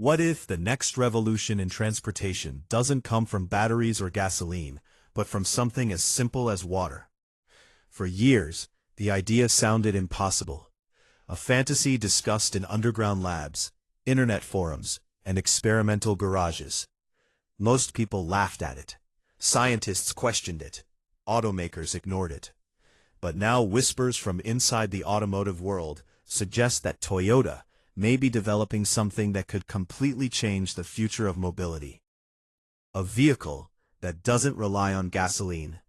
What if the next revolution in transportation doesn't come from batteries or gasoline, but from something as simple as water? For years, the idea sounded impossible. A fantasy discussed in underground labs, internet forums, and experimental garages. Most people laughed at it. Scientists questioned it. Automakers ignored it. But now whispers from inside the automotive world suggest that Toyota may be developing something that could completely change the future of mobility. A vehicle that doesn't rely on gasoline,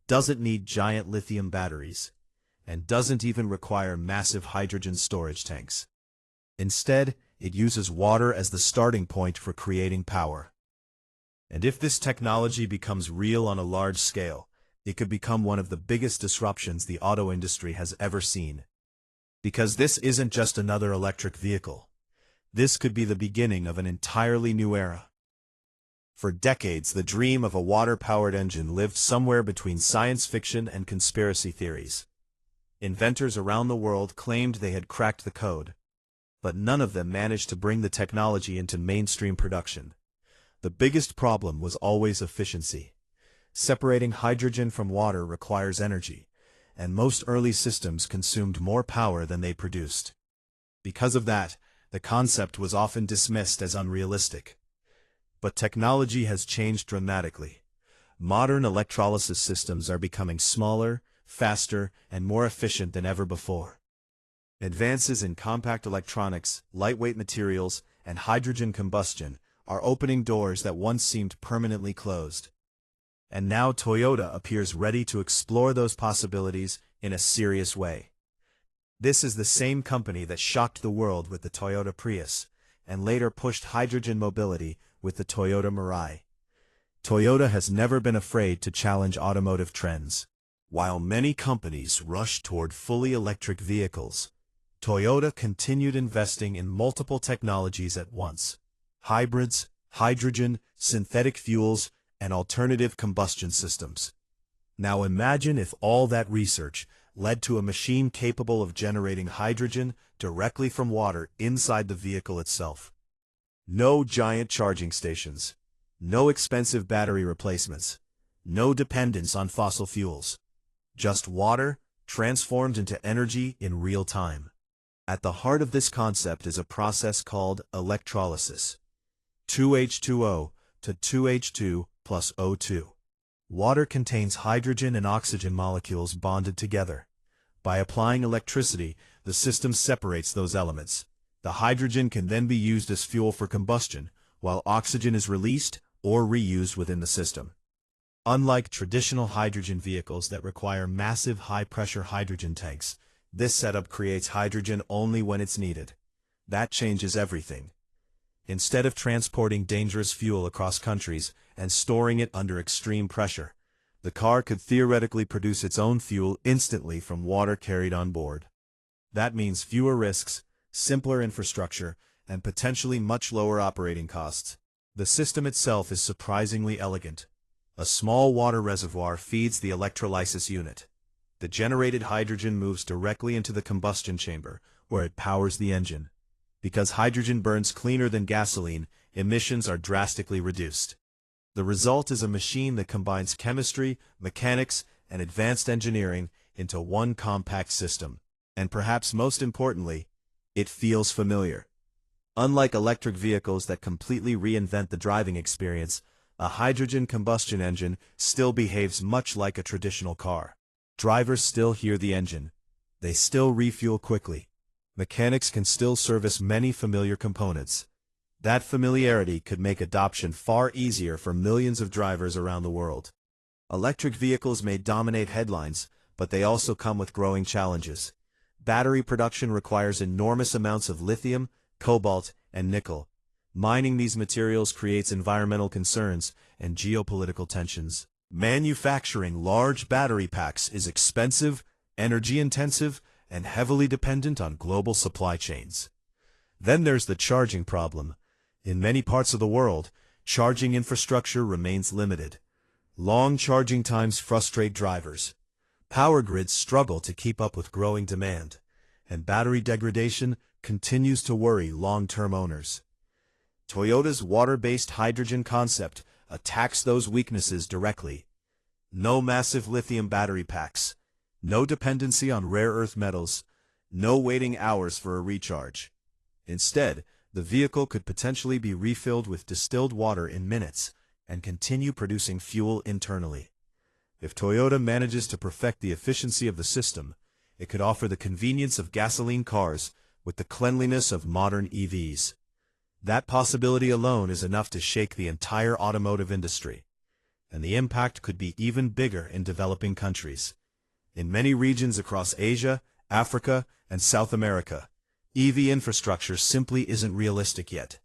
doesn't need giant lithium batteries, and doesn't even require massive hydrogen storage tanks. Instead, it uses water as the starting point for creating power. And if this technology becomes real on a large scale, it could become one of the biggest disruptions the auto industry has ever seen. Because this isn't just another electric vehicle. This could be the beginning of an entirely new era. For decades, the dream of a water-powered engine lived somewhere between science fiction and conspiracy theories. Inventors around the world claimed they had cracked the code, but none of them managed to bring the technology into mainstream production. The biggest problem was always efficiency. Separating hydrogen from water requires energy, and most early systems consumed more power than they produced. Because of that, the concept was often dismissed as unrealistic. But technology has changed dramatically. Modern electrolysis systems are becoming smaller, faster, and more efficient than ever before. Advances in compact electronics, lightweight materials, and hydrogen combustion are opening doors that once seemed permanently closed. And now Toyota appears ready to explore those possibilities in a serious way. This is the same company that shocked the world with the Toyota Prius, and later pushed hydrogen mobility with the Toyota Mirai. Toyota has never been afraid to challenge automotive trends. While many companies rushed toward fully electric vehicles, Toyota continued investing in multiple technologies at once: hybrids, hydrogen, synthetic fuels, and alternative combustion systems. Now imagine if all that research led to a machine capable of generating hydrogen directly from water inside the vehicle itself. No giant charging stations, no expensive battery replacements, no dependence on fossil fuels. Just water, transformed into energy in real time. At the heart of this concept is a process called electrolysis. 2H2O to 2H2 plus O2. Water contains hydrogen and oxygen molecules bonded together. By applying electricity, the system separates those elements. The hydrogen can then be used as fuel for combustion, while oxygen is released or reused within the system. Unlike traditional hydrogen vehicles that require massive high-pressure hydrogen tanks, this setup creates hydrogen only when it's needed. That changes everything. Instead of transporting dangerous fuel across countries and storing it under extreme pressure, the car could theoretically produce its own fuel instantly from water carried on board. That means fewer risks, simpler infrastructure, and potentially much lower operating costs. The system itself is surprisingly elegant. A small water reservoir feeds the electrolysis unit. The generated hydrogen moves directly into the combustion chamber, where it powers the engine. Because hydrogen burns cleaner than gasoline, emissions are drastically reduced. The result is a machine that combines chemistry, mechanics, and advanced engineering into one compact system. And perhaps most importantly, it feels familiar. Unlike electric vehicles that completely reinvent the driving experience, a hydrogen combustion engine still behaves much like a traditional car. Drivers still hear the engine. They still refuel quickly. Mechanics can still service many familiar components. That familiarity could make adoption far easier for millions of drivers around the world. Electric vehicles may dominate headlines, but they also come with growing challenges. Battery production requires enormous amounts of lithium, cobalt, and nickel. Mining these materials creates environmental concerns and geopolitical tensions. Manufacturing large battery packs is expensive, energy-intensive, and heavily dependent on global supply chains. Then there's the charging problem. In many parts of the world, charging infrastructure remains limited. Long charging times frustrate drivers. Power grids struggle to keep up with growing demand, and battery degradation continues to worry long-term owners. Toyota's water-based hydrogen concept attacks those weaknesses directly. No massive lithium battery packs, no dependency on rare earth metals, no waiting hours for a recharge. Instead, the vehicle could potentially be refilled with distilled water in minutes and continue producing fuel internally. If Toyota manages to perfect the efficiency of the system, it could offer the convenience of gasoline cars with the cleanliness of modern EVs. That possibility alone is enough to shake the entire automotive industry, and the impact could be even bigger in developing countries. In many regions across Asia, Africa, and South America, EV infrastructure simply isn't realistic yet.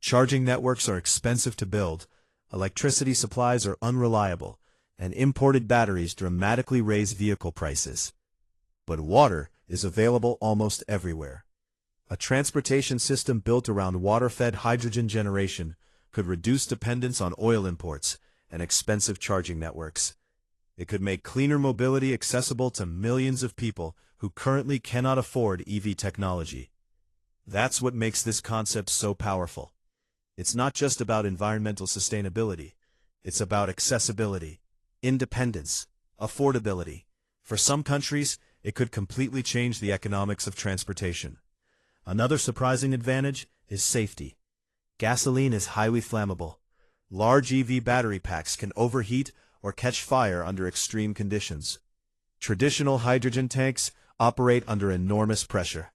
Charging networks are expensive to build, electricity supplies are unreliable, and imported batteries dramatically raise vehicle prices. But water is available almost everywhere. A transportation system built around water-fed hydrogen generation could reduce dependence on oil imports and expensive charging networks. It could make cleaner mobility accessible to millions of people who currently cannot afford EV technology. That's what makes this concept so powerful. It's not just about environmental sustainability. It's about accessibility, independence, affordability. For some countries, it could completely change the economics of transportation. Another surprising advantage is safety. Gasoline is highly flammable. Large EV battery packs can overheat or catch fire under extreme conditions. Traditional hydrogen tanks operate under enormous pressure.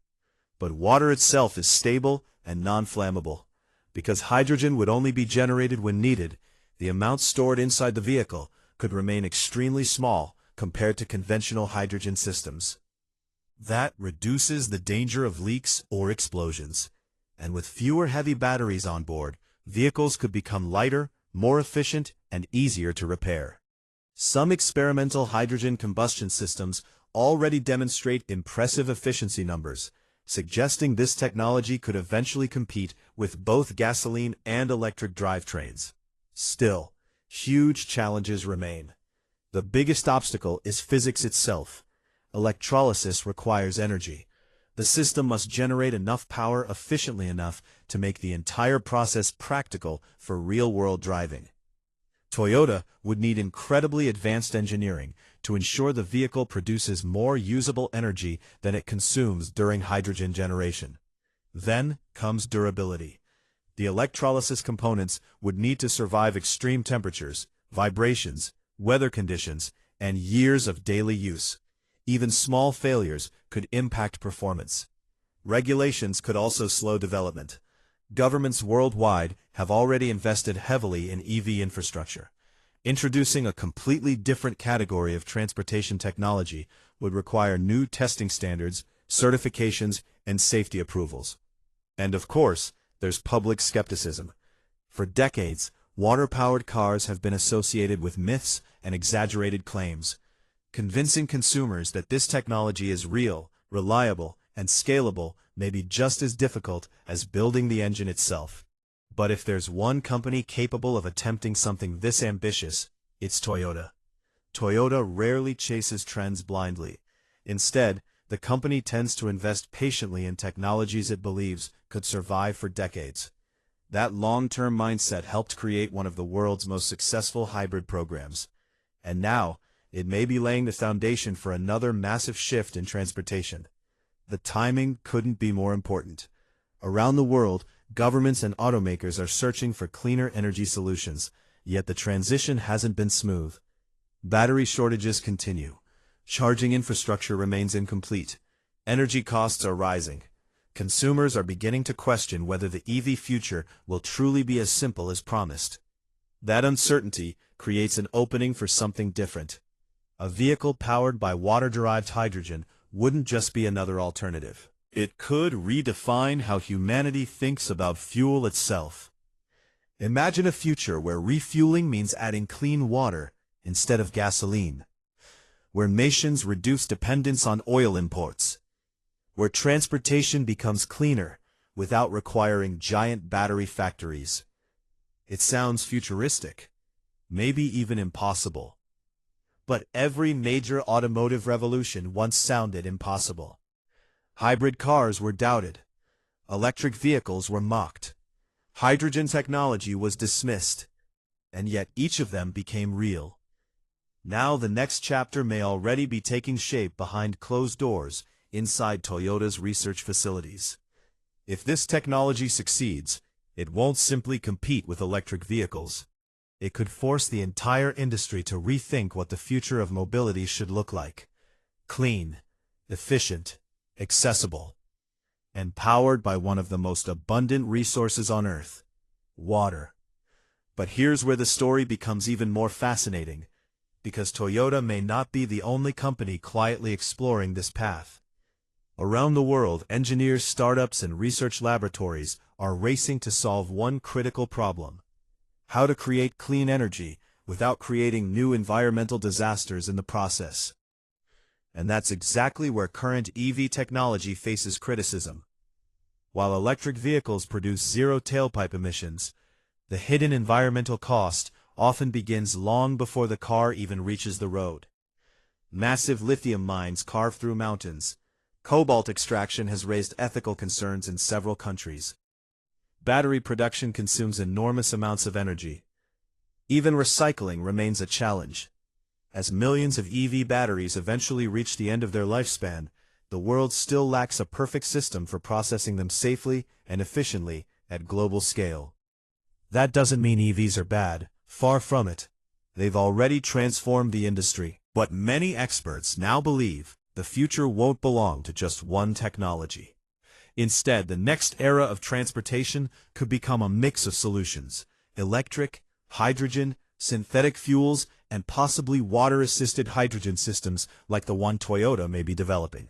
But water itself is stable and non-flammable. Because hydrogen would only be generated when needed, the amount stored inside the vehicle could remain extremely small compared to conventional hydrogen systems. That reduces the danger of leaks or explosions. And with fewer heavy batteries on board, vehicles could become lighter, more efficient, and easier to repair. Some experimental hydrogen combustion systems already demonstrate impressive efficiency numbers, suggesting this technology could eventually compete with both gasoline and electric drivetrains. Still, huge challenges remain. The biggest obstacle is physics itself. Electrolysis requires energy. The system must generate enough power efficiently enough to make the entire process practical for real-world driving. Toyota would need incredibly advanced engineering to ensure the vehicle produces more usable energy than it consumes during hydrogen generation. Then comes durability. The electrolysis components would need to survive extreme temperatures, vibrations, weather conditions, and years of daily use. Even small failures could impact performance. Regulations could also slow development. Governments worldwide have already invested heavily in EV infrastructure. Introducing a completely different category of transportation technology would require new testing standards, certifications, and safety approvals. And of course, there's public skepticism. For decades, water-powered cars have been associated with myths and exaggerated claims. Convincing consumers that this technology is real, reliable, and scalable may be just as difficult as building the engine itself. But if there's one company capable of attempting something this ambitious, it's Toyota. Toyota rarely chases trends blindly. Instead, the company tends to invest patiently in technologies it believes could survive for decades. That long-term mindset helped create one of the world's most successful hybrid programs. And now, it may be laying the foundation for another massive shift in transportation. The timing couldn't be more important. Around the world, governments and automakers are searching for cleaner energy solutions, yet the transition hasn't been smooth. Battery shortages continue. Charging infrastructure remains incomplete. Energy costs are rising. Consumers are beginning to question whether the EV future will truly be as simple as promised. That uncertainty creates an opening for something different. A vehicle powered by water-derived hydrogen wouldn't just be another alternative. It could redefine how humanity thinks about fuel itself. Imagine a future where refueling means adding clean water instead of gasoline, where nations reduce dependence on oil imports, where transportation becomes cleaner without requiring giant battery factories. It sounds futuristic, maybe even impossible. But every major automotive revolution once sounded impossible. Hybrid cars were doubted. Electric vehicles were mocked. Hydrogen technology was dismissed, and yet each of them became real. Now the next chapter may already be taking shape behind closed doors inside Toyota's research facilities. If this technology succeeds, it won't simply compete with electric vehicles. It could force the entire industry to rethink what the future of mobility should look like. Clean, efficient, accessible, and powered by one of the most abundant resources on Earth: water. But here's where the story becomes even more fascinating, because Toyota may not be the only company quietly exploring this path. Around the world, engineers, startups, and research laboratories are racing to solve one critical problem: how to create clean energy without creating new environmental disasters in the process. And that's exactly where current EV technology faces criticism. While electric vehicles produce zero tailpipe emissions, the hidden environmental cost often begins long before the car even reaches the road. Massive lithium mines carve through mountains. Cobalt extraction has raised ethical concerns in several countries. Battery production consumes enormous amounts of energy. Even recycling remains a challenge. As millions of EV batteries eventually reach the end of their lifespan, the world still lacks a perfect system for processing them safely and efficiently at global scale. That doesn't mean EVs are bad, far from it. They've already transformed the industry. But many experts now believe the future won't belong to just one technology. Instead, the next era of transportation could become a mix of solutions: electric, hydrogen, synthetic fuels, and possibly water-assisted hydrogen systems like the one Toyota may be developing.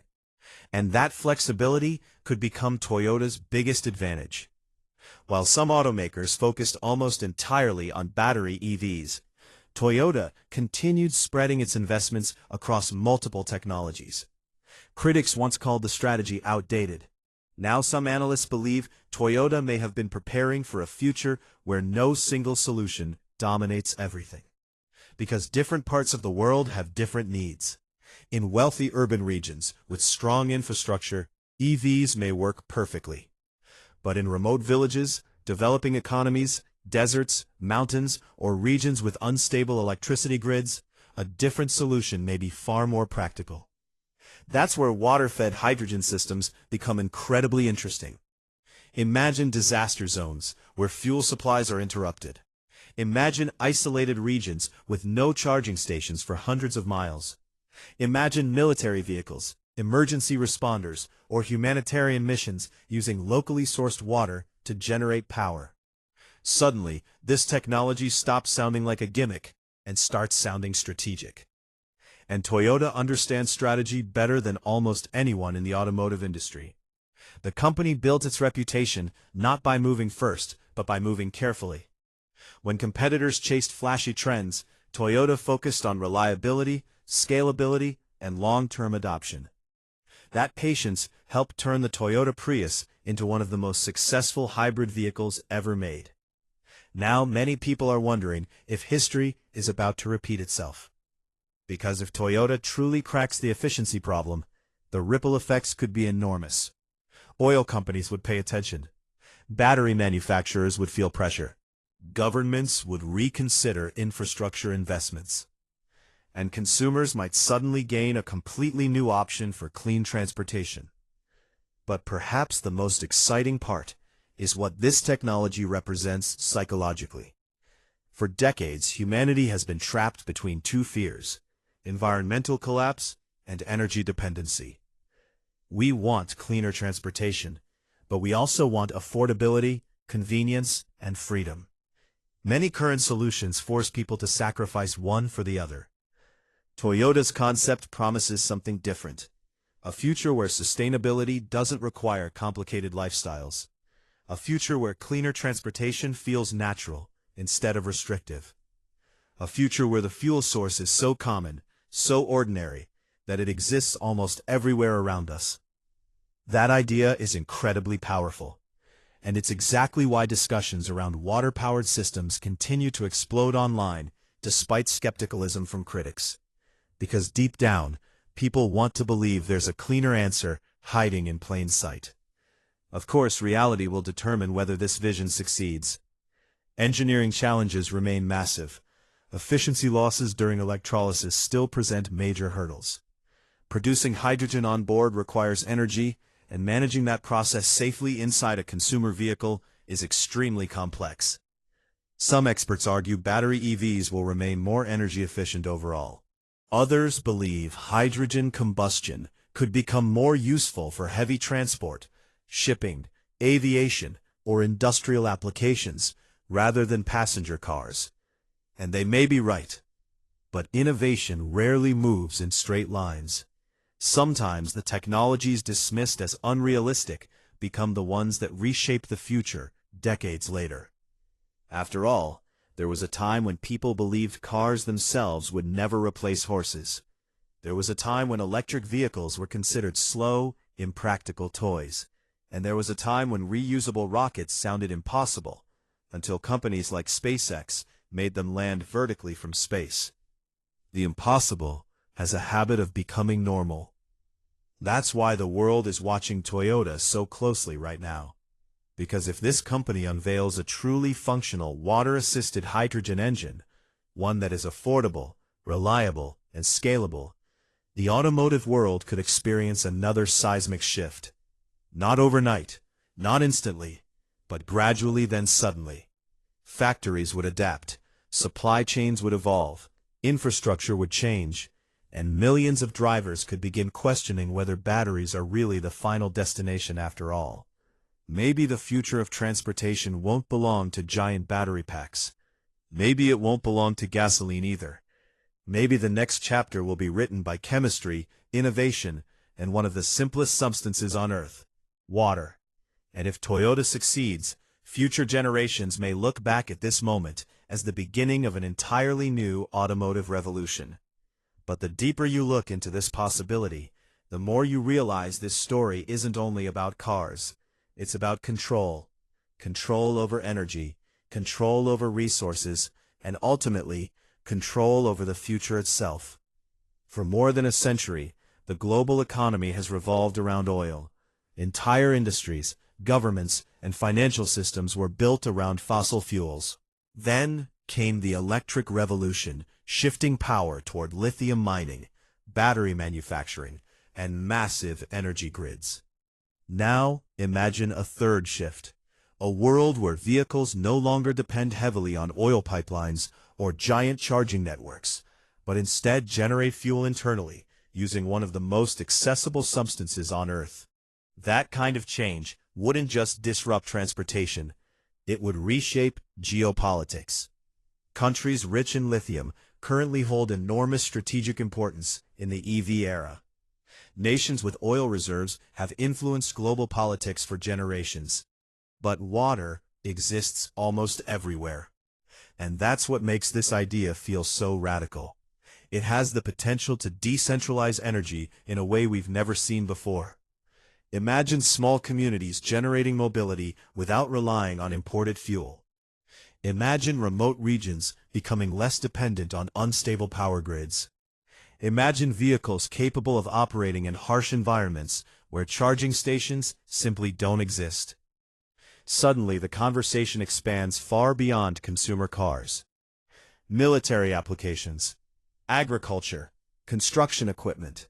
And that flexibility could become Toyota's biggest advantage. While some automakers focused almost entirely on battery EVs, Toyota continued spreading its investments across multiple technologies. Critics once called the strategy outdated. Now some analysts believe Toyota may have been preparing for a future where no single solution dominates everything. Because different parts of the world have different needs. In wealthy urban regions with strong infrastructure, EVs may work perfectly. But in remote villages, developing economies, deserts, mountains, or regions with unstable electricity grids, a different solution may be far more practical. That's where water-fed hydrogen systems become incredibly interesting. Imagine disaster zones where fuel supplies are interrupted. Imagine isolated regions with no charging stations for hundreds of miles. Imagine military vehicles, emergency responders, or humanitarian missions using locally sourced water to generate power. Suddenly, this technology stops sounding like a gimmick and starts sounding strategic. And Toyota understands strategy better than almost anyone in the automotive industry. The company built its reputation not by moving first, but by moving carefully. When competitors chased flashy trends, Toyota focused on reliability, scalability, and long-term adoption. That patience helped turn the Toyota Prius into one of the most successful hybrid vehicles ever made. Now many people are wondering if history is about to repeat itself. Because if Toyota truly cracks the efficiency problem, the ripple effects could be enormous. Oil companies would pay attention. Battery manufacturers would feel pressure. Governments would reconsider infrastructure investments. And consumers might suddenly gain a completely new option for clean transportation. But perhaps the most exciting part is what this technology represents psychologically. For decades, humanity has been trapped between two fears: environmental collapse and energy dependency. We want cleaner transportation, but we also want affordability, convenience, and freedom. Many current solutions force people to sacrifice one for the other. Toyota's concept promises something different: a future where sustainability doesn't require complicated lifestyles. A future where cleaner transportation feels natural instead of restrictive. A future where the fuel source is so common, so ordinary, that it exists almost everywhere around us. That idea is incredibly powerful, and it's exactly why discussions around water-powered systems continue to explode online despite skepticism from critics. Because deep down, people want to believe there's a cleaner answer hiding in plain sight. Of course, reality will determine whether this vision succeeds. Engineering challenges remain massive. Efficiency losses during electrolysis still present major hurdles. Producing hydrogen on board requires energy, and managing that process safely inside a consumer vehicle is extremely complex. Some experts argue battery EVs will remain more energy efficient overall. Others believe hydrogen combustion could become more useful for heavy transport, shipping, aviation, or industrial applications, rather than passenger cars. And they may be right. But innovation rarely moves in straight lines. Sometimes the technologies dismissed as unrealistic become the ones that reshape the future decades later. After all, there was a time when people believed cars themselves would never replace horses. There was a time when electric vehicles were considered slow, impractical toys. And there was a time when reusable rockets sounded impossible, until companies like SpaceX made them land vertically from space. The impossible has a habit of becoming normal. That's why the world is watching Toyota so closely right now. Because if this company unveils a truly functional water-assisted hydrogen engine, one that is affordable, reliable, and scalable, the automotive world could experience another seismic shift. Not overnight, not instantly, but gradually then suddenly. Factories would adapt, supply chains would evolve, infrastructure would change, and millions of drivers could begin questioning whether batteries are really the final destination after all. Maybe the future of transportation won't belong to giant battery packs. Maybe it won't belong to gasoline either. Maybe the next chapter will be written by chemistry, innovation, and one of the simplest substances on Earth, water. And if Toyota succeeds, future generations may look back at this moment as the beginning of an entirely new automotive revolution. But the deeper you look into this possibility, the more you realize this story isn't only about cars. It's about control. Control over energy, control over resources, and ultimately, control over the future itself. For more than a century, the global economy has revolved around oil. Entire industries, governments, and financial systems were built around fossil fuels. Then came the electric revolution, shifting power toward lithium mining, battery manufacturing, and massive energy grids. Now, imagine a third shift, a world where vehicles no longer depend heavily on oil pipelines or giant charging networks, but instead generate fuel internally, using one of the most accessible substances on Earth. That kind of change wouldn't just disrupt transportation, it would reshape geopolitics. Countries rich in lithium currently hold enormous strategic importance in the EV era. Nations with oil reserves have influenced global politics for generations. But water exists almost everywhere. And that's what makes this idea feel so radical. It has the potential to decentralize energy in a way we've never seen before. Imagine small communities generating mobility without relying on imported fuel. Imagine remote regions becoming less dependent on unstable power grids. Imagine vehicles capable of operating in harsh environments where charging stations simply don't exist. Suddenly, the conversation expands far beyond consumer cars. Military applications, agriculture, construction equipment,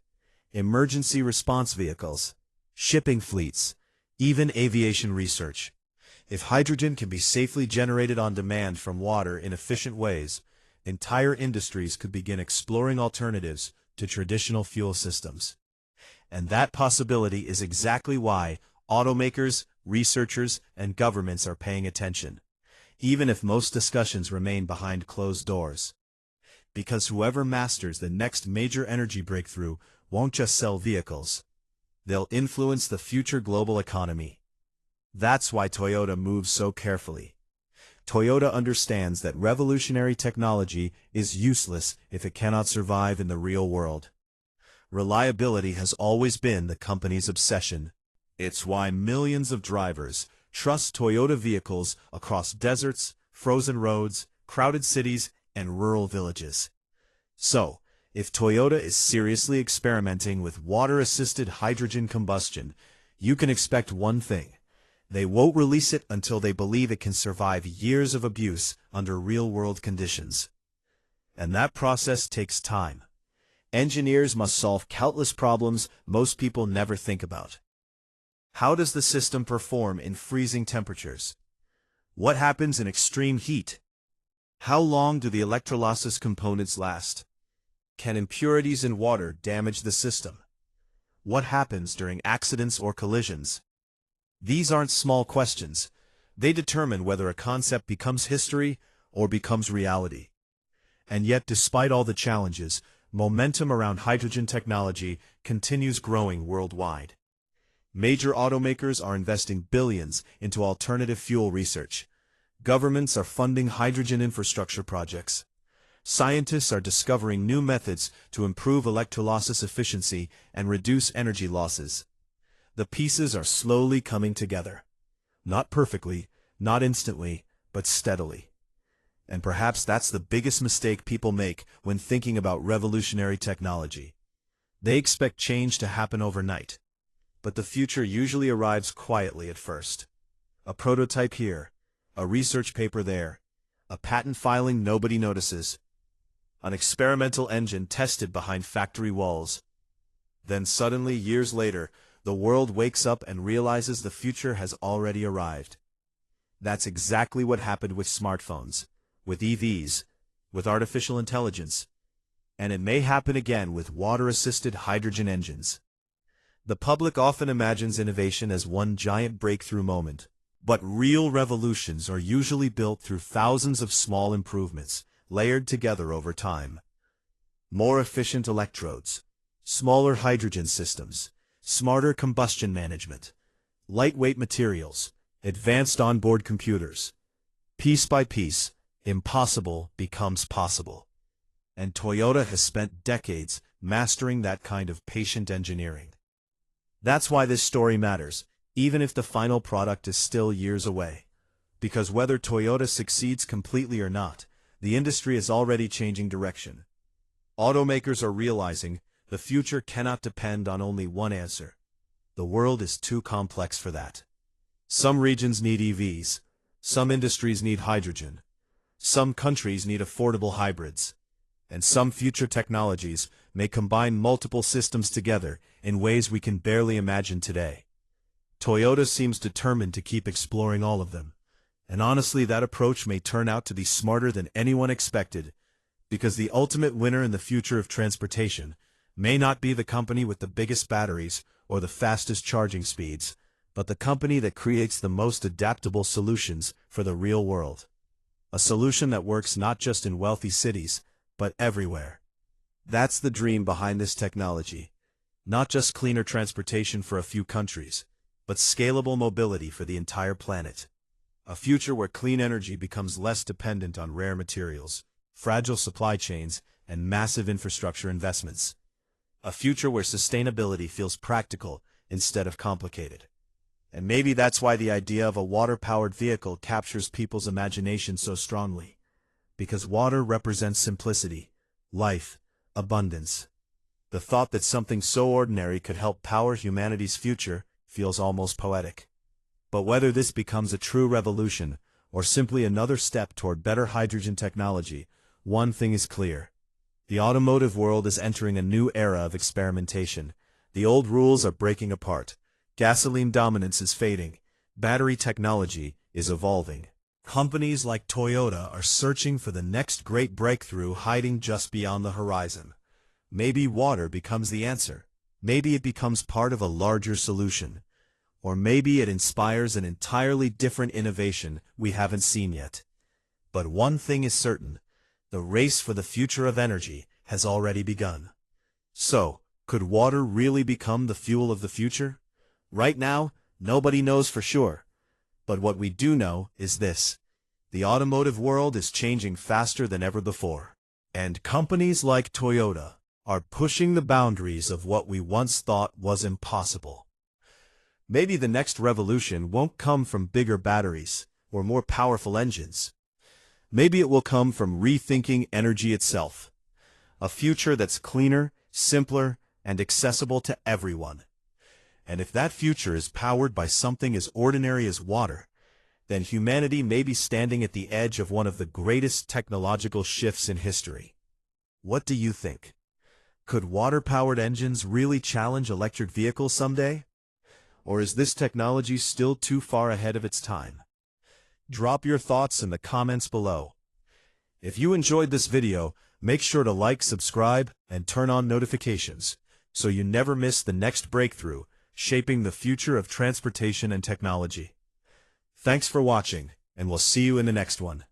emergency response vehicles, shipping fleets, even aviation research. If hydrogen can be safely generated on demand from water in efficient ways, entire industries could begin exploring alternatives to traditional fuel systems. And that possibility is exactly why automakers, researchers, and governments are paying attention, even if most discussions remain behind closed doors. Because whoever masters the next major energy breakthrough won't just sell vehicles. They'll influence the future global economy. That's why Toyota moves so carefully. Toyota understands that revolutionary technology is useless if it cannot survive in the real world. Reliability has always been the company's obsession. It's why millions of drivers trust Toyota vehicles across deserts, frozen roads, crowded cities, and rural villages. So, if Toyota is seriously experimenting with water-assisted hydrogen combustion, you can expect one thing: They won't release it until they believe it can survive years of abuse under real-world conditions. And that process takes time. Engineers must solve countless problems most people never think about. How does the system perform in freezing temperatures? What happens in extreme heat? How long do the electrolysis components last? Can impurities in water damage the system? What happens during accidents or collisions? These aren't small questions. They determine whether a concept becomes history or becomes reality. And yet, despite all the challenges, momentum around hydrogen technology continues growing worldwide. Major automakers are investing billions into alternative fuel research. Governments are funding hydrogen infrastructure projects. Scientists are discovering new methods to improve electrolysis efficiency and reduce energy losses. The pieces are slowly coming together. Not perfectly, not instantly, but steadily. And perhaps that's the biggest mistake people make when thinking about revolutionary technology. They expect change to happen overnight. But the future usually arrives quietly at first. A prototype here, a research paper there, a patent filing nobody notices, an experimental engine tested behind factory walls. Then suddenly, years later, the world wakes up and realizes the future has already arrived. That's exactly what happened with smartphones, with EVs, with artificial intelligence. And it may happen again with water-assisted hydrogen engines. The public often imagines innovation as one giant breakthrough moment, but real revolutions are usually built through thousands of small improvements, layered together over time. More efficient electrodes, smaller hydrogen systems, smarter combustion management, lightweight materials, advanced onboard computers. Piece by piece, impossible becomes possible. And Toyota has spent decades mastering that kind of patient engineering. That's why this story matters, even if the final product is still years away. Because whether Toyota succeeds completely or not, the industry is already changing direction. Automakers are realizing the future cannot depend on only one answer. The world is too complex for that. Some regions need EVs, some industries need hydrogen, some countries need affordable hybrids, and some future technologies may combine multiple systems together in ways we can barely imagine today. Toyota seems determined to keep exploring all of them, and honestly, that approach may turn out to be smarter than anyone expected, because the ultimate winner in the future of transportation may not be the company with the biggest batteries or the fastest charging speeds, but the company that creates the most adaptable solutions for the real world. A solution that works not just in wealthy cities, but everywhere. That's the dream behind this technology. Not just cleaner transportation for a few countries, but scalable mobility for the entire planet. A future where clean energy becomes less dependent on rare materials, fragile supply chains, and massive infrastructure investments. A future where sustainability feels practical instead of complicated. And maybe that's why the idea of a water-powered vehicle captures people's imagination so strongly. Because water represents simplicity, life, abundance. The thought that something so ordinary could help power humanity's future feels almost poetic. But whether this becomes a true revolution, or simply another step toward better hydrogen technology, one thing is clear. The automotive world is entering a new era of experimentation. The old rules are breaking apart. Gasoline dominance is fading. Battery technology is evolving. Companies like Toyota are searching for the next great breakthrough hiding just beyond the horizon. Maybe water becomes the answer. Maybe it becomes part of a larger solution. Or maybe it inspires an entirely different innovation we haven't seen yet. But one thing is certain. The race for the future of energy has already begun. So, could water really become the fuel of the future? Right now, nobody knows for sure. But what we do know is this. The automotive world is changing faster than ever before. And companies like Toyota are pushing the boundaries of what we once thought was impossible. Maybe the next revolution won't come from bigger batteries or more powerful engines. Maybe it will come from rethinking energy itself. A future that's cleaner, simpler, and accessible to everyone. And if that future is powered by something as ordinary as water, then humanity may be standing at the edge of one of the greatest technological shifts in history. What do you think? Could water-powered engines really challenge electric vehicles someday? Or is this technology still too far ahead of its time? Drop your thoughts in the comments below. If you enjoyed this video, make sure to like, subscribe, and turn on notifications, so you never miss the next breakthrough shaping the future of transportation and technology. Thanks for watching, and we'll see you in the next one.